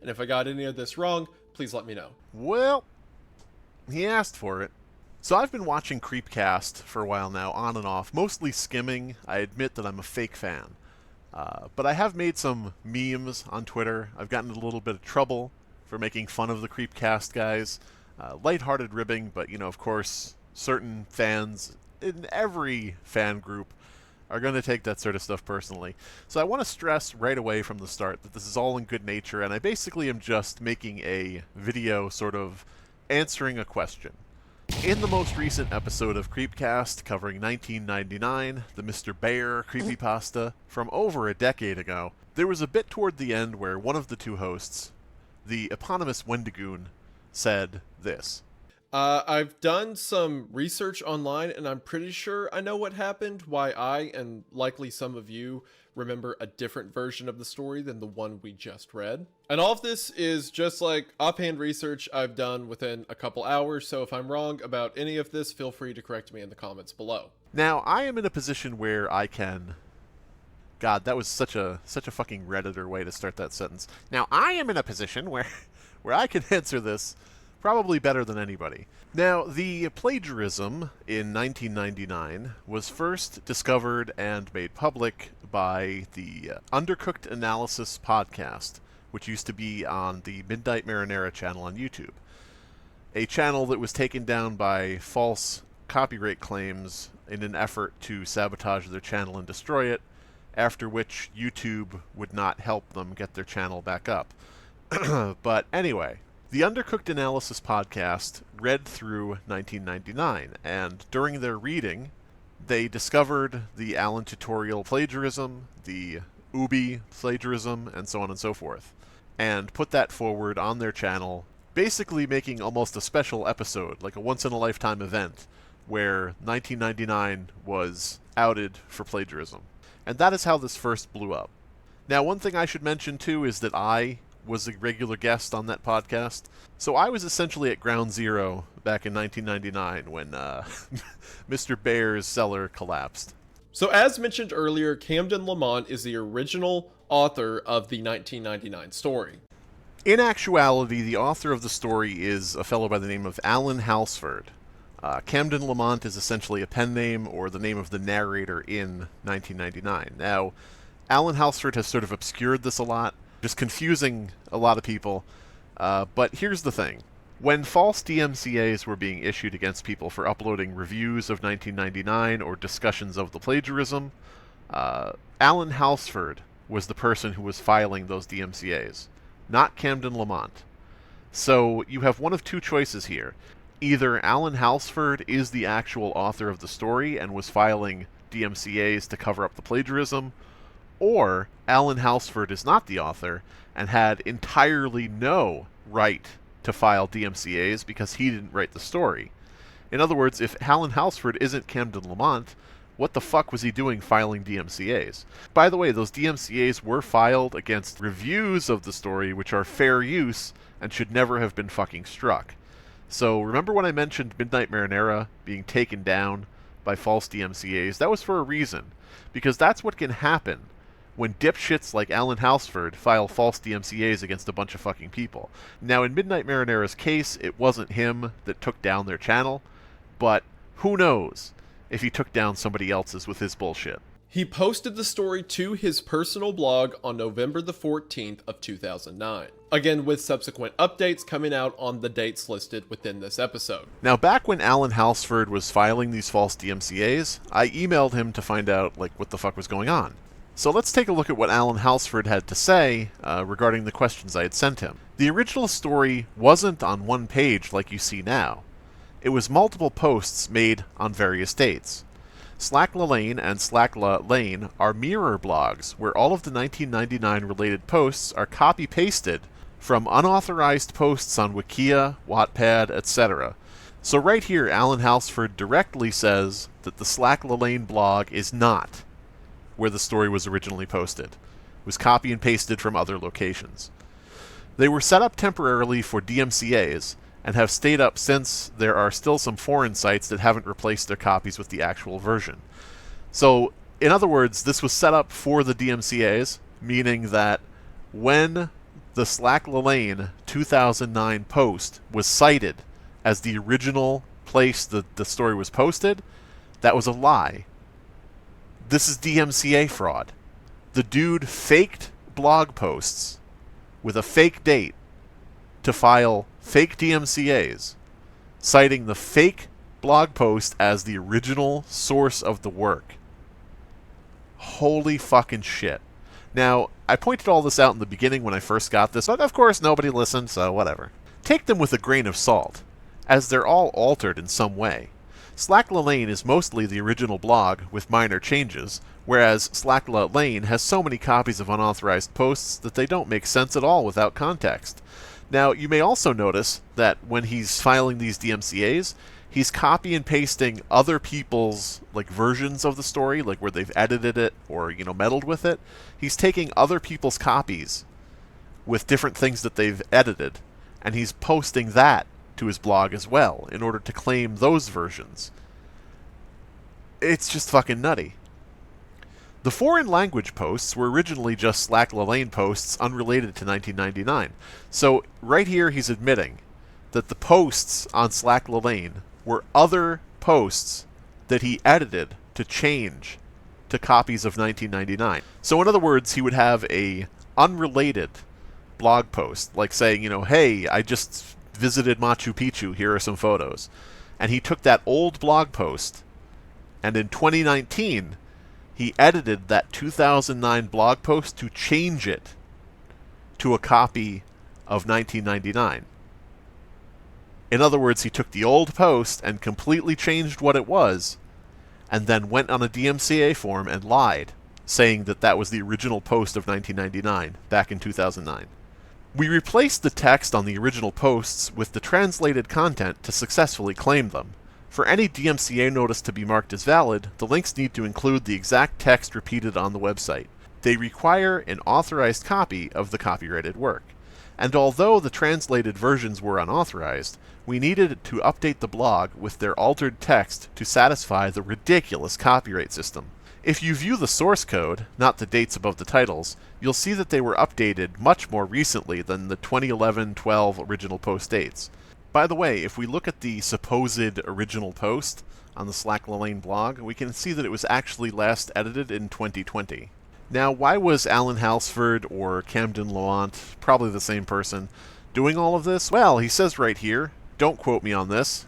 and if I got any of this wrong, please let me know. Well, he asked for it. So I've been watching Creepcast for a while now, on and off, mostly skimming. I admit that I'm a fake fan. But I have made some memes on Twitter. I've gotten in a little bit of trouble for making fun of the Creepcast guys. Lighthearted ribbing, but, of course, certain fans in every fan group are going to take that sort of stuff personally. So I want to stress right away from the start that this is all in good nature, and I basically am just making a video sort of answering a question. In the most recent episode of Creepcast, covering 1999, the Mr. Bear creepypasta from over a decade ago, there was a bit toward the end where one of the two hosts, the eponymous Wendigoon, said this. I've done some research online, and I'm pretty sure I know what happened, why I, and likely some of you, remember a different version of the story than the one we just read. And all of this is just like offhand research I've done within a couple hours, so if I'm wrong about any of this, feel free to correct me in the comments below. Now, I am in a position where I can... God, that was such a fucking Redditor way to start that sentence. Now, I am in a position where I can answer this probably better than anybody. Now, the plagiarism in 1999 was first discovered and made public by the Undercooked Analysis podcast, which used to be on the Midnight Marinara channel on YouTube. A channel that was taken down by false copyright claims in an effort to sabotage their channel and destroy it, after which YouTube would not help them get their channel back up. But anyway, the Undercooked Analysis podcast read through 1999, and during their reading, they discovered the Allen tutorial plagiarism, the Ubi plagiarism, and so on and so forth, and put that forward on their channel, basically making almost a special episode, like a once-in-a-lifetime event, where 1999 was outed for plagiarism. And that is how this first blew up. Now, one thing I should mention, too, is that I was a regular guest on that podcast. So I was essentially at ground zero back in 1999 when Mr. Bear's cellar collapsed. So as mentioned earlier, Camden Lamont is the original author of the 1999 story. In actuality, the author of the story is a fellow by the name of Alan Halsford. Camden Lamont is essentially a pen name or the name of the narrator in 1999. Now, Alan Halsford has sort of obscured this a lot, just confusing a lot of people. But here's the thing. When false DMCAs were being issued against people for uploading reviews of 1999 or discussions of the plagiarism, Alan Halsford was the person who was filing those DMCAs, not Camden Lamont. So you have one of two choices here. Either Alan Halsford is the actual author of the story and was filing DMCAs to cover up the plagiarism, or Alan Halsford is not the author and had entirely no right to file DMCAs because he didn't write the story. In other words, if Alan Halsford isn't Camden Lamont, what the fuck was he doing filing DMCAs? By the way, those DMCAs were filed against reviews of the story which are fair use and should never have been fucking struck. So remember when I mentioned Midnight Marinara being taken down by false DMCAs? That was for a reason, because that's what can happen when dipshits like Alan Halsford file false DMCAs against a bunch of fucking people. Now, in Midnight Marinara's case, it wasn't him that took down their channel, but who knows if he took down somebody else's with his bullshit. He posted the story to his personal blog on November the 14th of 2009. Again, with subsequent updates coming out on the dates listed within this episode. Now, back when Alan Halsford was filing these false DMCAs, I emailed him to find out, what the fuck was going on. So let's take a look at what Alan Halsford had to say regarding the questions I had sent him. The original story wasn't on one page like you see now. It was multiple posts made on various dates. Slackla Lane and Slackla Lane are mirror blogs where all of the 1999 related posts are copy-pasted from unauthorized posts on Wikia, Wattpad, etc. So right here, Alan Halsford directly says that the Slackla Lane blog is not where the story was originally posted. It was copy and pasted from other locations. They were set up temporarily for DMCAs, and have stayed up since there are still some foreign sites that haven't replaced their copies with the actual version. So, in other words, this was set up for the DMCAs, meaning that when the Slack Lane 2009 post was cited as the original place that the story was posted, that was a lie. This is DMCA fraud. The dude faked blog posts with a fake date to file fake DMCAs, citing the fake blog post as the original source of the work. Holy fucking shit. Now, I pointed all this out in the beginning when I first got this, but of course nobody listened, so whatever. Take them with a grain of salt, as they're all altered in some way. Slack Lane is mostly the original blog with minor changes, whereas Slack Lane has so many copies of unauthorized posts that they don't make sense at all without context. Now, you may also notice that when he's filing these DMCAs, he's copy and pasting other people's versions of the story, like where they've edited it or meddled with it. He's taking other people's copies with different things that they've edited, and he's posting that to his blog as well in order to claim those versions. It's just fucking nutty. The foreign language posts were originally just Slack Lane posts unrelated to 1999. So right here he's admitting that the posts on Slack Lane were other posts that he edited to change to copies of 1999. So in other words, he would have a unrelated blog post, like saying, hey, I just visited Machu Picchu, here are some photos. And he took that old blog post, and in 2019, he edited that 2009 blog post to change it to a copy of 1999. In other words, he took the old post and completely changed what it was, and then went on a DMCA form and lied, saying that that was the original post of 1999, back in 2009. We replaced the text on the original posts with the translated content to successfully claim them. For any DMCA notice to be marked as valid, the links need to include the exact text repeated on the website. They require an authorized copy of the copyrighted work. And although the translated versions were unauthorized, we needed to update the blog with their altered text to satisfy the ridiculous copyright system. If you view the source code, not the dates above the titles, you'll see that they were updated much more recently than the 2011-12 original post dates. By the way, if we look at the supposed original post on the Slack Lane blog, we can see that it was actually last edited in 2020. Now, why was Alan Halsford or Camden Lamont, probably the same person, doing all of this? Well, he says right here, don't quote me on this,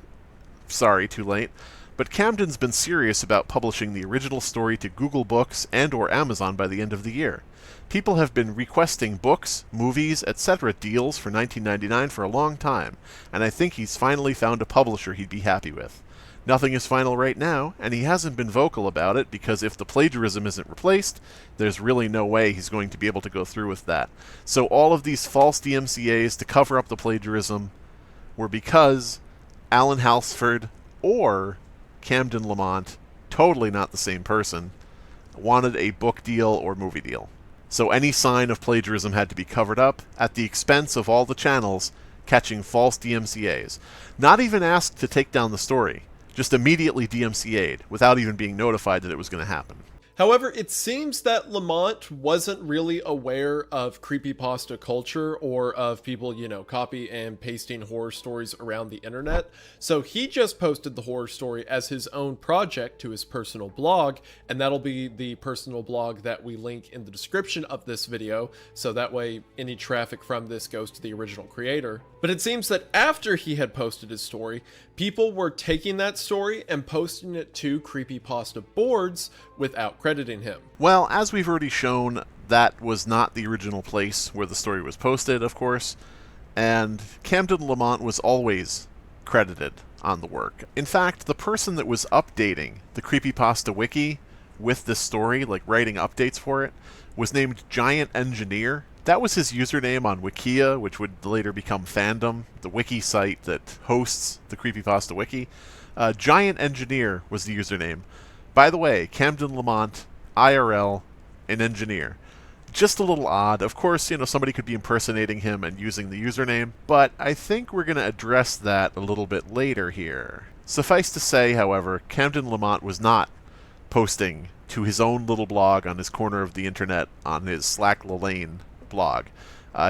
sorry, too late, but Camden's been serious about publishing the original story to Google Books and or Amazon by the end of the year. People have been requesting books, movies, etc. deals for 1999 for a long time, and I think he's finally found a publisher he'd be happy with. Nothing is final right now, and he hasn't been vocal about it because if the plagiarism isn't replaced, there's really no way he's going to be able to go through with that. So all of these false DMCAs to cover up the plagiarism were because Alan Halsford or Camden Lamont, totally not the same person, wanted a book deal or movie deal. So any sign of plagiarism had to be covered up at the expense of all the channels catching false DMCAs. Not even asked to take down the story, just immediately DMCA'd without even being notified that it was going to happen. However, it seems that Lamont wasn't really aware of creepypasta culture or of people, copy and pasting horror stories around the internet. So he just posted the horror story as his own project to his personal blog, and that'll be the personal blog that we link in the description of this video, so that way any traffic from this goes to the original creator. But it seems that after he had posted his story, people were taking that story and posting it to creepypasta boards without crediting him. Well, as we've already shown, that was not the original place where the story was posted, of course, and Camden Lamont was always credited on the work. In fact, the person that was updating the creepypasta wiki with this story, writing updates for it, was named Giant Engineer. That was his username on Wikia, which would later become Fandom, the wiki site that hosts the creepypasta wiki. Giant Engineer was the username. By the way, Camden Lamont, IRL, an engineer. Just a little odd. Of course, somebody could be impersonating him and using the username, but I think we're going to address that a little bit later here. Suffice to say, however, Camden Lamont was not posting to his own little blog on his corner of the internet on his Slack Lane blog.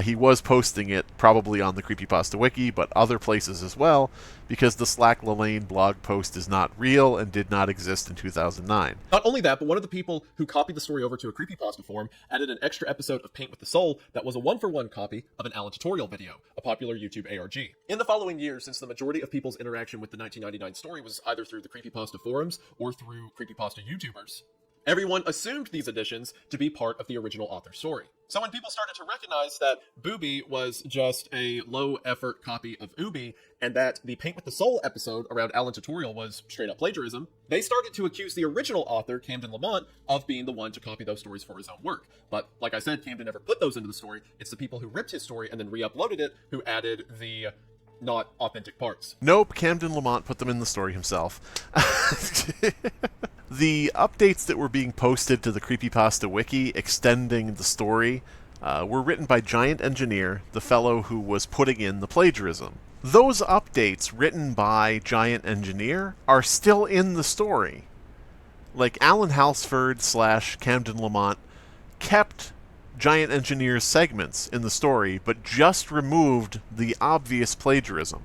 He was posting it probably on the Creepypasta Wiki, but other places as well, because the Slack Lane blog post is not real and did not exist in 2009. Not only that, but one of the people who copied the story over to a creepypasta forum added an extra episode of Paint with the Soul that was a one-for-one copy of an Alan tutorial video, a popular YouTube ARG. In the following years, since the majority of people's interaction with the 1999 story was either through the creepypasta forums or through creepypasta YouTubers, everyone assumed these additions to be part of the original author's story. So when people started to recognize that Booby was just a low-effort copy of Ooby, and that the Paint with the Soul episode around Alan tutorial was straight-up plagiarism, they started to accuse the original author, Camden Lamont, of being the one to copy those stories for his own work. But, like I said, Camden never put those into the story. It's the people who ripped his story and then re-uploaded it who added the not authentic parts. Nope, Camden Lamont put them in the story himself. The updates that were being posted to the Creepypasta Wiki extending the story were written by Giant Engineer, the fellow who was putting in the plagiarism. Those updates written by Giant Engineer are still in the story. Like, Alan Halsford / Camden Lamont kept Giant Engineer's segments in the story, but just removed the obvious plagiarism.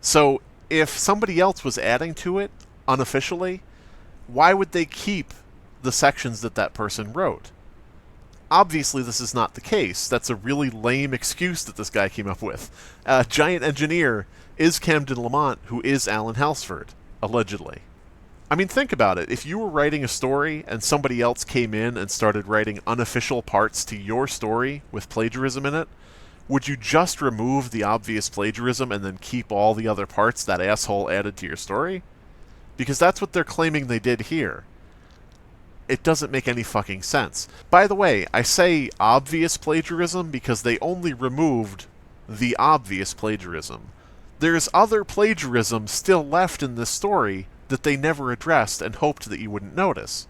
So, if somebody else was adding to it unofficially, why would they keep the sections that that person wrote? Obviously, this is not the case. That's a really lame excuse that this guy came up with. Giant Engineer is Camden Lamont, who is Alan Halsford, allegedly. I mean, think about it. If you were writing a story and somebody else came in and started writing unofficial parts to your story with plagiarism in it, would you just remove the obvious plagiarism and then keep all the other parts that asshole added to your story? Because that's what they're claiming they did here. It doesn't make any fucking sense. By the way, I say obvious plagiarism because they only removed the obvious plagiarism. There's other plagiarism still left in this story that they never addressed and hoped that you wouldn't notice.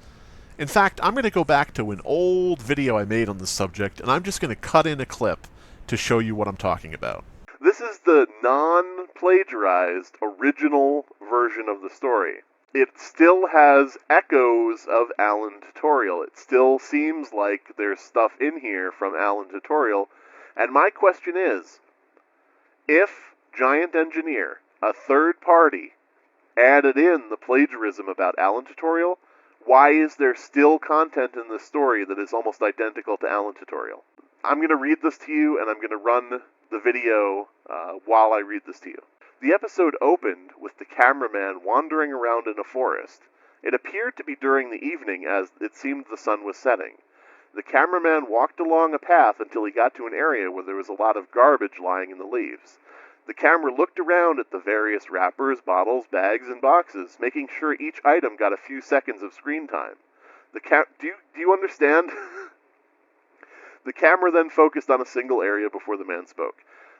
In fact, I'm going to go back to an old video I made on this subject, and I'm just going to cut in a clip to show you what I'm talking about. This is the non-plagiarized original version of the story. It still has echoes of Alan Tutorial. It still seems like there's stuff in here from Alan Tutorial. And my question is, if Giant Engineer, a third party, added in the plagiarism about Alan Tutorial, why is there still content in the story that is almost identical to Alan Tutorial? I'm going to read this to you, and I'm going to run the video while I read this to you. The episode opened with the cameraman wandering around in a forest. It appeared to be during the evening, as it seemed the sun was setting. The cameraman walked along a path until he got to an area where there was a lot of garbage lying in the leaves. The camera looked around at the various wrappers, bottles, bags, and boxes, making sure each item got a few seconds of screen time. Do you understand? The camera then focused on a single area before the man spoke.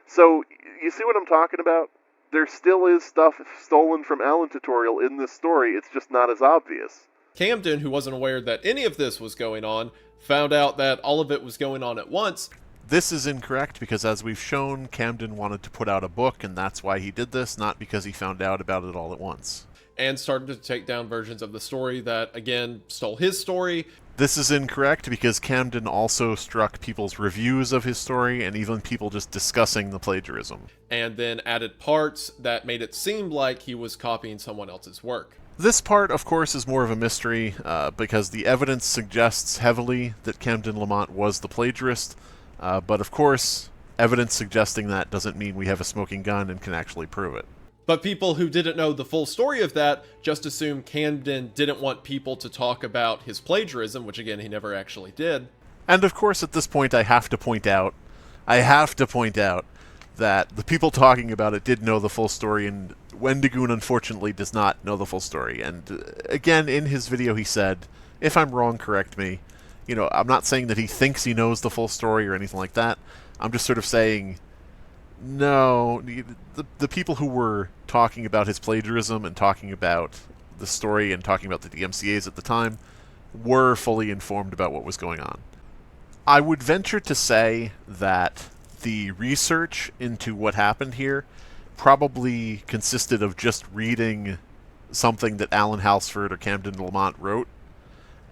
So, you see what I'm talking about? There still is stuff stolen from Alan Tutorial in this story, it's just not as obvious. Camden, who wasn't aware that any of this was going on, found out that all of it was going on at once. This is incorrect because, as we've shown, Camden wanted to put out a book, and that's why he did this, not because he found out about it all at once. And started to take down versions of the story that, again, stole his story. This is incorrect because Camden also struck people's reviews of his story and even people just discussing the plagiarism. And then added parts that made it seem like he was copying someone else's work. This part, of course, is more of a mystery because the evidence suggests heavily that Camden Lamont was the plagiarist. But of course, evidence suggesting that doesn't mean we have a smoking gun and can actually prove it. But people who didn't know the full story of that just assumed Camden didn't want people to talk about his plagiarism, which again, he never actually did. And of course, at this point, I have to point out that the people talking about it did know the full story, and Wendigoon unfortunately does not know the full story. And again, in his video he said, if I'm wrong, correct me. You know, I'm not saying that he thinks he knows the full story or anything like that. I'm just sort of saying, no, the people who were talking about his plagiarism and talking about the story and talking about the DMCAs at the time were fully informed about what was going on. I would venture to say that the research into what happened here probably consisted of just reading something that Alan Halsford or Camden Lamont wrote,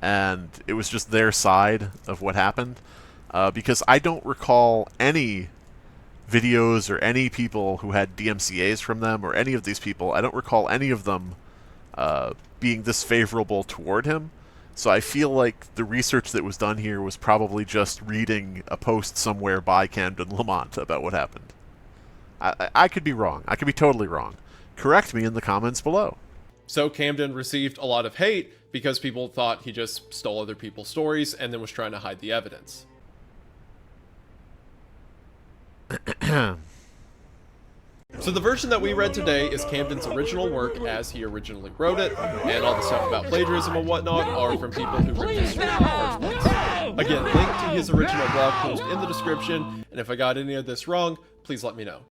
and it was just their side of what happened. because I don't recall any videos or any people who had DMCAs from them or any of these people. I don't recall any of them being this favorable toward him. So I feel like the research that was done here was probably just reading a post somewhere by Camden Lamont about what happened. I could be wrong. I could be totally wrong. Correct me in the comments below. So Camden received a lot of hate because people thought he just stole other people's stories and then was trying to hide the evidence. So the version that we read today is Camden's original work as he originally wrote it, and all the stuff about plagiarism and whatnot are from people who wrote the story in the first place. Again, link to his original blog post in the description, and if I got any of this wrong, please let me know.